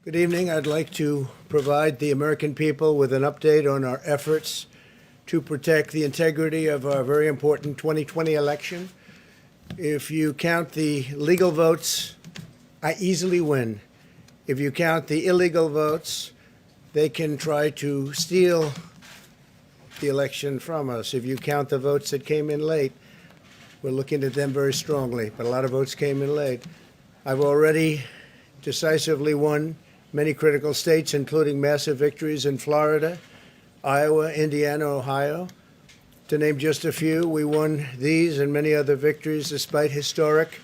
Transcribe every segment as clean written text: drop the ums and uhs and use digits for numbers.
Good evening. I'd like to provide the American people with an update on our efforts to protect the integrity of our very important 2020 election. If you count the legal votes, I easily win. If you count the illegal votes, they can try to steal the election from us. If you count the votes that came in late, we're looking at them very strongly, but a lot of votes came in late. I've already decisively won many critical states, including massive victories in Florida, Iowa, Indiana, Ohio. To name just a few, we won these and many other victories despite historic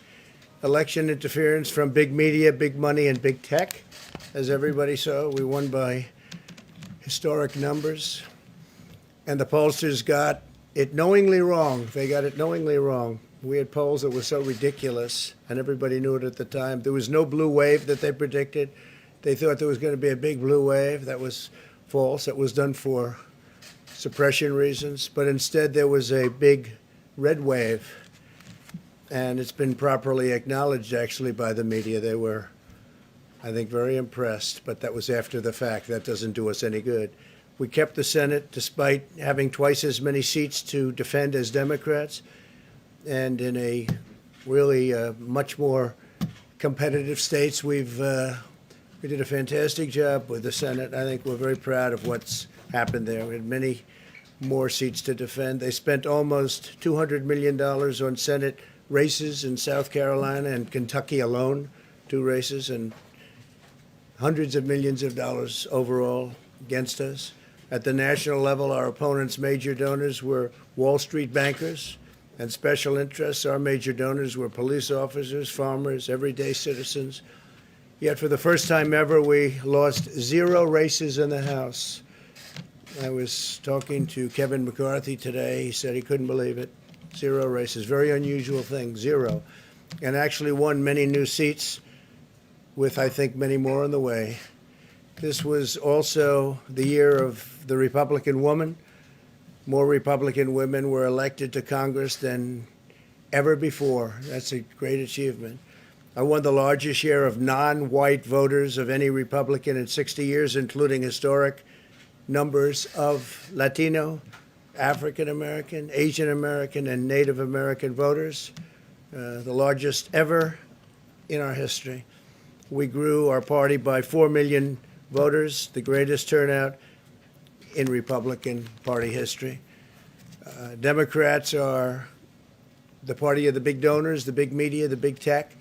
election interference from big media, big money, and big tech. As everybody saw, we won by historic numbers. And the pollsters got it knowingly wrong. They got it knowingly wrong. We had polls that were so ridiculous, and everybody knew it at the time. There was no blue wave that they predicted. They thought there was going to be a big blue wave. That was false. It was done for suppression reasons. But instead, there was a big red wave. And it's been properly acknowledged, actually, by the media. They were, I think, very impressed. But that was after the fact. That doesn't do us any good. We kept the Senate despite having twice as many seats to defend as Democrats. And in a really much more competitive states, we did a fantastic job with the Senate. I think we're very proud of what's happened there. We had many more seats to defend. They spent almost $200 million on Senate races in South Carolina and Kentucky alone, 2 races, and hundreds of millions of dollars overall against us. At the national level, our opponents' major donors were Wall Street bankers and special interests. Our major donors were police officers, farmers, everyday citizens. Yet for the first time ever, we lost 0 races in the House. I was talking to Kevin McCarthy today. He said he couldn't believe it. 0 races, very unusual thing, 0. And actually won many new seats with, I think, many more on the way. This was also the year of the Republican woman. More Republican women were elected to Congress than ever before. That's a great achievement. I won the largest share of non-white voters of any Republican in 60 years, including historic numbers of Latino, African American, Asian American, and Native American voters, the largest ever in our history. We grew our party by 4 million voters, the greatest turnout in Republican Party history. Democrats are the party of the big donors, the big media, the big tech,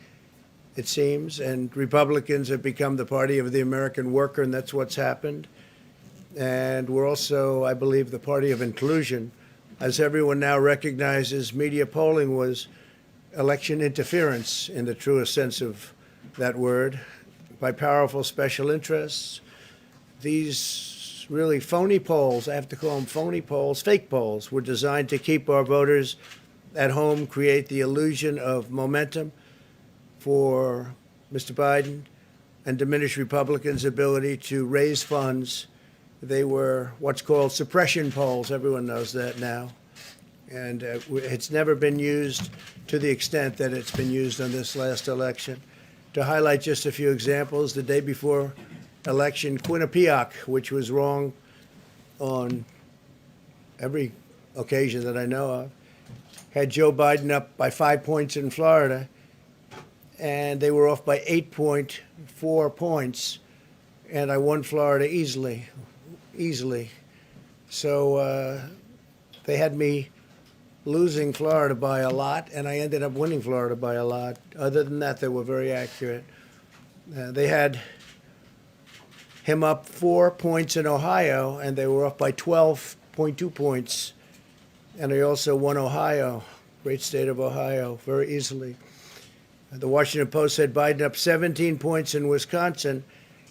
it seems, and Republicans have become the party of the American worker, and that's what's happened. And we're also, I believe, the party of inclusion. As everyone now recognizes, media polling was election interference in the truest sense of that word by powerful special interests. These really phony polls, I have to call them phony polls, fake polls, were designed to keep our voters at home, create the illusion of momentum for Mr. Biden, and diminish Republicans' ability to raise funds. They were what's called suppression polls. Everyone knows that now. And it's never been used to the extent that it's been used on this last election. To highlight just a few examples, the day before election, Quinnipiac, which was wrong on every occasion that I know of, had Joe Biden up by 5 points in Florida, and they were off by 8.4 points, and I won Florida easily. So they had me losing Florida by a lot, and I ended up winning Florida by a lot. Other than that, they were very accurate. They had him up 4 points in Ohio, and they were up by 12.2 points. And I also won Ohio, great state of Ohio, very easily. The Washington Post said Biden up 17 points in Wisconsin,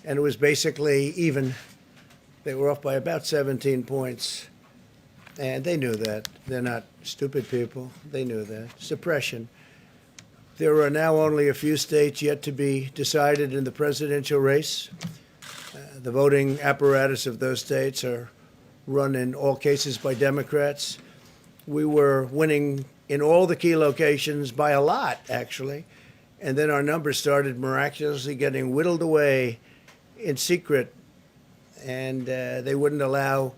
and it was basically even. They were off by about 17 points. And they knew that. They're not stupid people. They knew that. Suppression. There are now only a few states yet to be decided in the presidential race. The voting apparatus of those states are run in all cases by Democrats. We were winning in all the key locations by a lot, actually. And then our numbers started miraculously getting whittled away in secret, and they wouldn't allow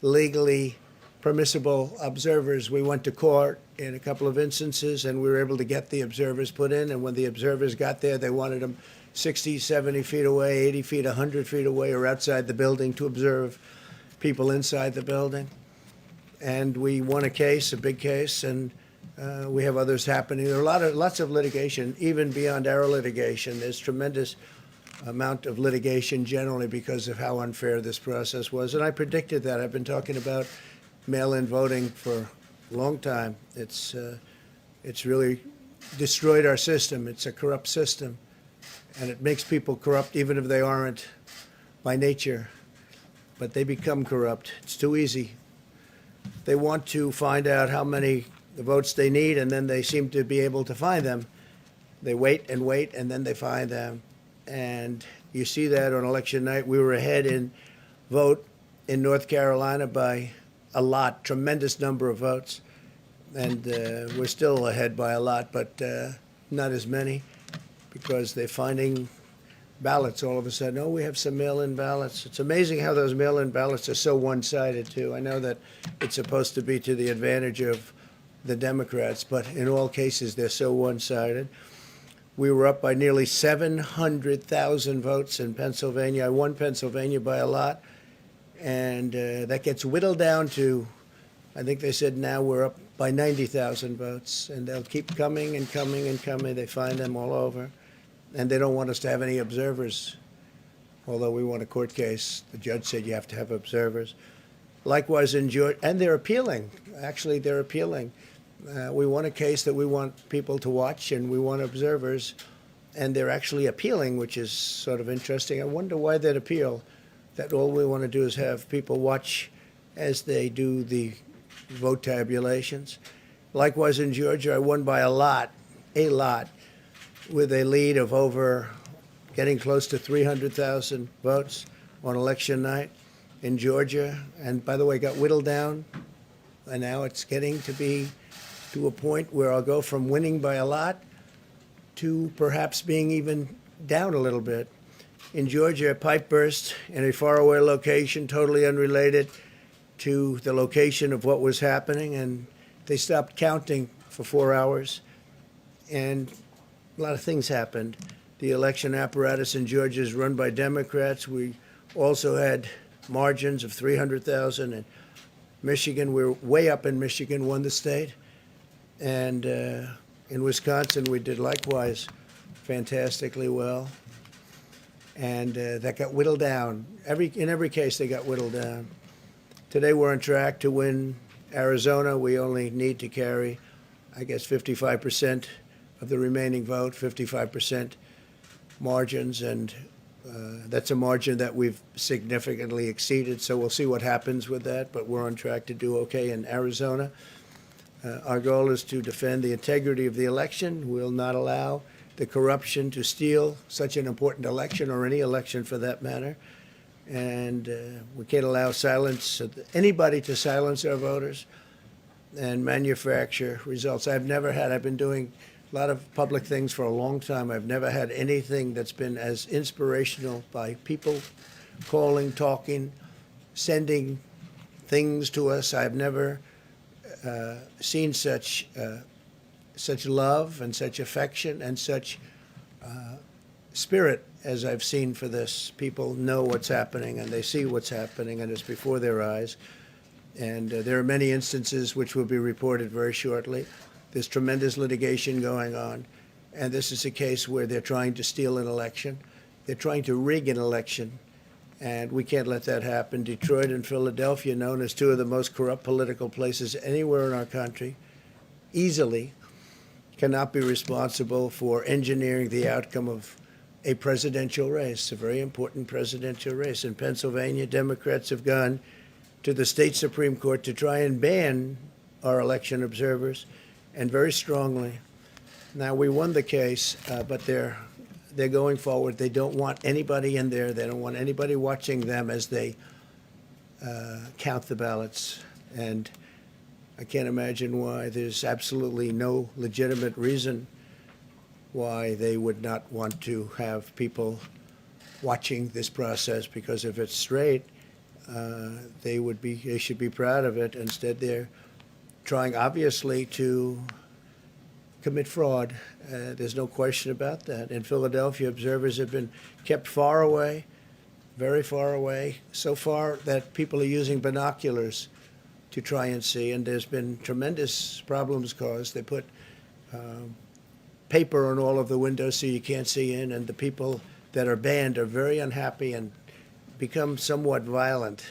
legally permissible observers. We went to court in a couple of instances, and we were able to get the observers put in. And when the observers got there, they wanted them 60, 70 feet away, 80 feet, 100 feet away, or outside the building to observe people inside the building. And we won a case, a big case, and we have others happening. There are lots of litigation, even beyond our litigation. There's tremendous amount of litigation generally because of how unfair this process was. And I predicted that. I've been talking about mail-in voting for a long time. It's really destroyed our system. It's a corrupt system, and it makes people corrupt even if they aren't by nature. But they become corrupt. It's too easy. They want to find out how many votes they need, and then they seem to be able to find them. They wait, and then they find them. And you see that on election night. We were ahead in vote in North Carolina by a lot, tremendous number of votes. And we're still ahead by a lot, but not as many, because they're finding ballots all of a sudden. Oh, we have some mail-in ballots. It's amazing how those mail-in ballots are so one-sided, too. I know that it's supposed to be to the advantage of the Democrats, but in all cases, they're so one-sided. We were up by nearly 700,000 votes in Pennsylvania. I won Pennsylvania by a lot, and that gets whittled down to, I think they said now we're up by 90,000 votes, and they'll keep coming and coming and coming. They find them all over, and they don't want us to have any observers, although we won a court case. The judge said you have to have observers. Likewise in Georgia, and they're appealing. Actually, they're appealing. We won a case that we want people to watch, and we want observers, and they're actually appealing, which is sort of interesting. I wonder why they'd appeal, that all we want to do is have people watch as they do the vote tabulations. Likewise in Georgia, I won by a lot, with a lead of over getting close to 300,000 votes on election night in Georgia. And by the way, got whittled down, and now it's getting to be to a point where I'll go from winning by a lot to perhaps being even down a little bit. In Georgia, a pipe burst in a faraway location, totally unrelated to the location of what was happening, and they stopped counting for 4 hours, and a lot of things happened. The election apparatus in Georgia is run by Democrats. We also had margins of 300,000 in Michigan. We're way up in Michigan, won the state. And in Wisconsin, we did likewise fantastically well. And that got whittled down. In every case, they got whittled down. Today, we're on track to win Arizona. We only need to carry, I guess, 55% of the remaining vote, 55% margins. And that's a margin that we've significantly exceeded. So we'll see what happens with that. But we're on track to do okay in Arizona. Our goal is to defend the integrity of the election. We'll not allow the corruption to steal such an important election, or any election for that matter. And we can't allow anybody to silence our voters and manufacture results. I've been doing a lot of public things for a long time. I've never had anything that's been as inspirational, by people calling, talking, sending things to us. I've never seen such love and such affection and such spirit as I've seen for this. People know what's happening, and they see what's happening, and it's before their eyes. And there are many instances which will be reported very shortly. There's tremendous litigation going on, and this is a case where they're trying to steal an election. They're trying to rig an election, and we can't let that happen. Detroit and Philadelphia, known as two of the most corrupt political places anywhere in our country, easily cannot be responsible for engineering the outcome of a presidential race, a very important presidential race. In Pennsylvania, Democrats have gone to the state Supreme Court to try and ban our election observers, and very strongly. Now, we won the case, but they're going forward. They don't want anybody in there. They don't want anybody watching them as they count the ballots. And I can't imagine why. There's absolutely no legitimate reason why they would not want to have people watching this process, because if it's straight, they should be proud of it. Instead, they're trying, obviously, to commit fraud. There's no question about that. In Philadelphia, observers have been kept far away, very far away, so far that people are using binoculars to try and see, and there's been tremendous problems caused. They put paper on all of the windows so you can't see in, and the people that are banned are very unhappy and become somewhat violent.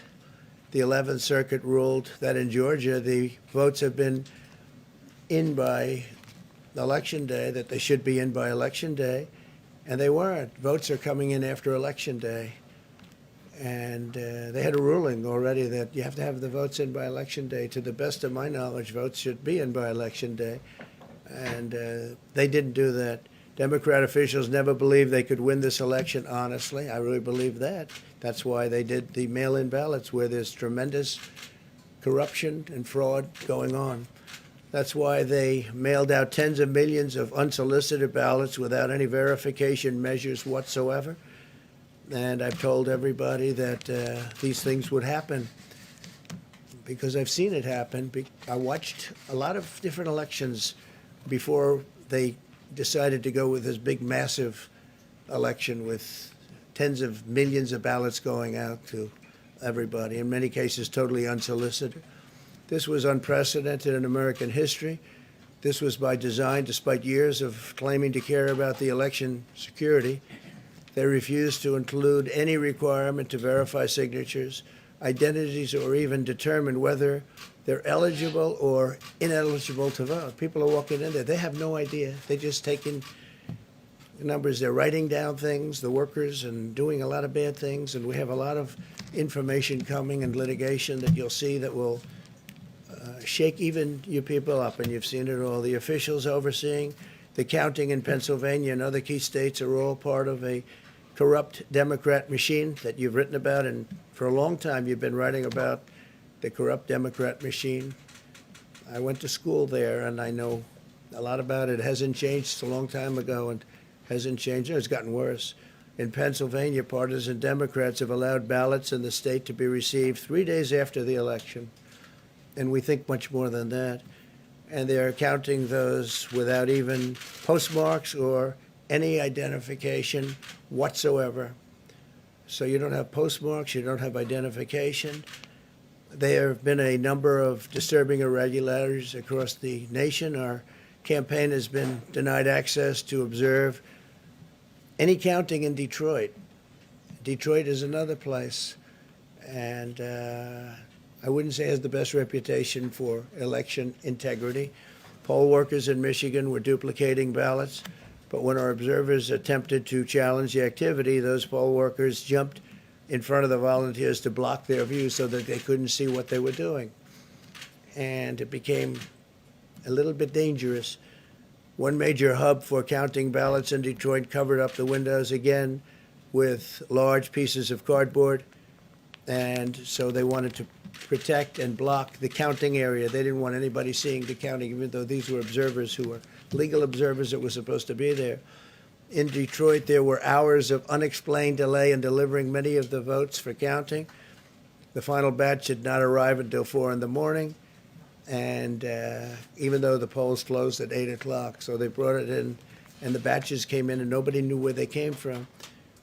The 11th Circuit ruled that in Georgia the votes have been in by Election Day, that they should be in by Election Day, and they weren't. Votes are coming in after Election Day. And they had a ruling already that you have to have the votes in by Election Day. To the best of my knowledge, votes should be in by Election Day. And they didn't do that. Democrat officials never believed they could win this election honestly. I really believe that. That's why they did the mail-in ballots, where there's tremendous corruption and fraud going on. That's why they mailed out tens of millions of unsolicited ballots without any verification measures whatsoever. And I've told everybody that these things would happen because I've seen it happen. I watched a lot of different elections before they decided to go with this big, massive election with tens of millions of ballots going out to everybody, in many cases totally unsolicited. This was unprecedented in American history. This was by design, despite years of claiming to care about the election security. They refused to include any requirement to verify signatures, identities, or even determine whether they're eligible or ineligible to vote. People are walking in there. They have no idea. They're just taking numbers. They're writing down things, the workers, and doing a lot of bad things. And we have a lot of information coming and litigation that you'll see that will shake even you people up. And you've seen it all. The officials overseeing the counting in Pennsylvania and other key states are all part of a corrupt Democrat machine that you've written about, and for a long time you've been writing about the corrupt Democrat machine. I went to school there, and I know a lot about it. It hasn't changed. It's a long time ago, and hasn't changed. It's gotten worse. In Pennsylvania, partisan Democrats have allowed ballots in the state to be received 3 days after the election, and we think much more than that. And they're counting those without even postmarks or any identification whatsoever. So you don't have postmarks, you don't have identification. There have been a number of disturbing irregularities across the nation. Our campaign has been denied access to observe any counting in Detroit. Detroit is another place, and I wouldn't say it has the best reputation for election integrity. Poll workers in Michigan were duplicating ballots. But when our observers attempted to challenge the activity, those poll workers jumped in front of the volunteers to block their view so that they couldn't see what they were doing. And it became a little bit dangerous. One major hub for counting ballots in Detroit covered up the windows again with large pieces of cardboard. And so they wanted to protect and block the counting area. They didn't want anybody seeing the counting, even though these were observers who were legal observers that were supposed to be there. In Detroit, there were hours of unexplained delay in delivering many of the votes for counting. The final batch did not arrive until 4 in the morning, and even though the polls closed at 8 o'clock. So they brought it in, and the batches came in, and nobody knew where they came from.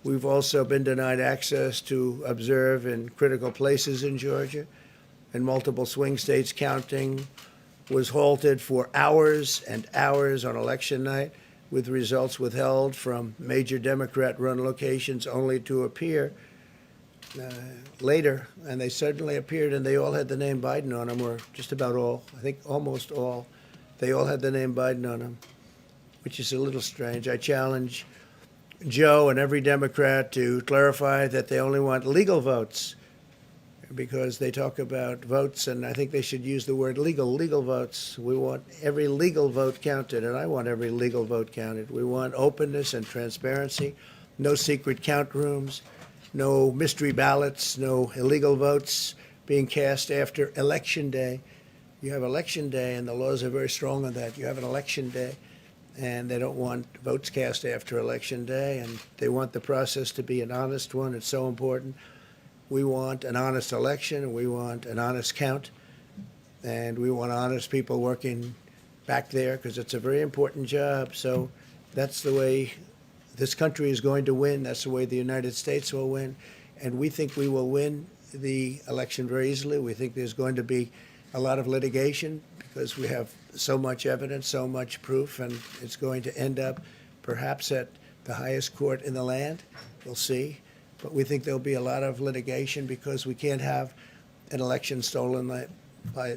We've also been denied access to observe in critical places in Georgia. In multiple swing states, counting was halted for hours and hours on election night, with results withheld from major Democrat-run locations only to appear later. And they suddenly appeared, and they all had the name Biden on them, or just about all. I think almost all. They all had the name Biden on them, which is a little strange. I challenge Joe and every Democrat to clarify that they only want legal votes, because they talk about votes, and I think they should use the word legal votes. We want every legal vote counted, and I want every legal vote counted. We want openness and transparency, no secret count rooms, no mystery ballots, no illegal votes being cast after Election Day. You have Election Day, and the laws are very strong on that. You have an Election Day, and they don't want votes cast after Election Day, and they want the process to be an honest one. It's so important. We want an honest election, and we want an honest count, and we want honest people working back there because it's a very important job. So that's the way this country is going to win. That's the way the United States will win. And we think we will win the election very easily. We think there's going to be a lot of litigation because we have so much evidence, so much proof, and it's going to end up perhaps at the highest court in the land. We'll see. But we think there'll be a lot of litigation because we can't have an election stolen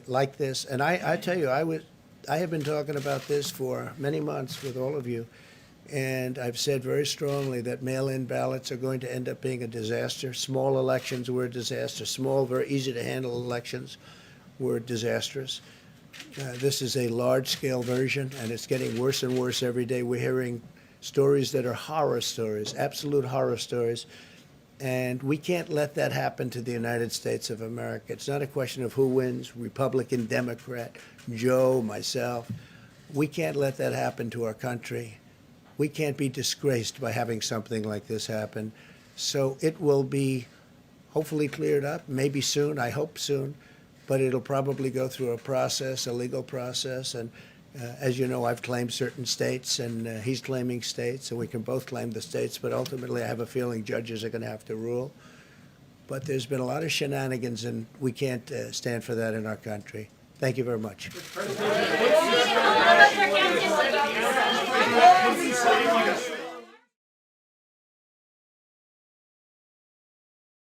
like this. And I tell you, I have been talking about this for many months with all of you, and I've said very strongly that mail-in ballots are going to end up being a disaster. Small elections were a disaster. Small, very easy-to-handle elections were disastrous. This is a large-scale version, and it's getting worse and worse every day. We're hearing stories that are horror stories, absolute horror stories, and we can't let that happen to the United States of America. It's not a question of who wins, Republican, Democrat, Joe, myself. We can't let that happen to our country. We can't be disgraced by having something like this happen. So it will be hopefully cleared up, maybe soon, I hope soon, but it'll probably go through a process, a legal process. And as you know, I've claimed certain states, and he's claiming states, and we can both claim the states, but ultimately I have a feeling judges are going to have to rule. But there's been a lot of shenanigans, and we can't stand for that in our country. Thank you very much. President,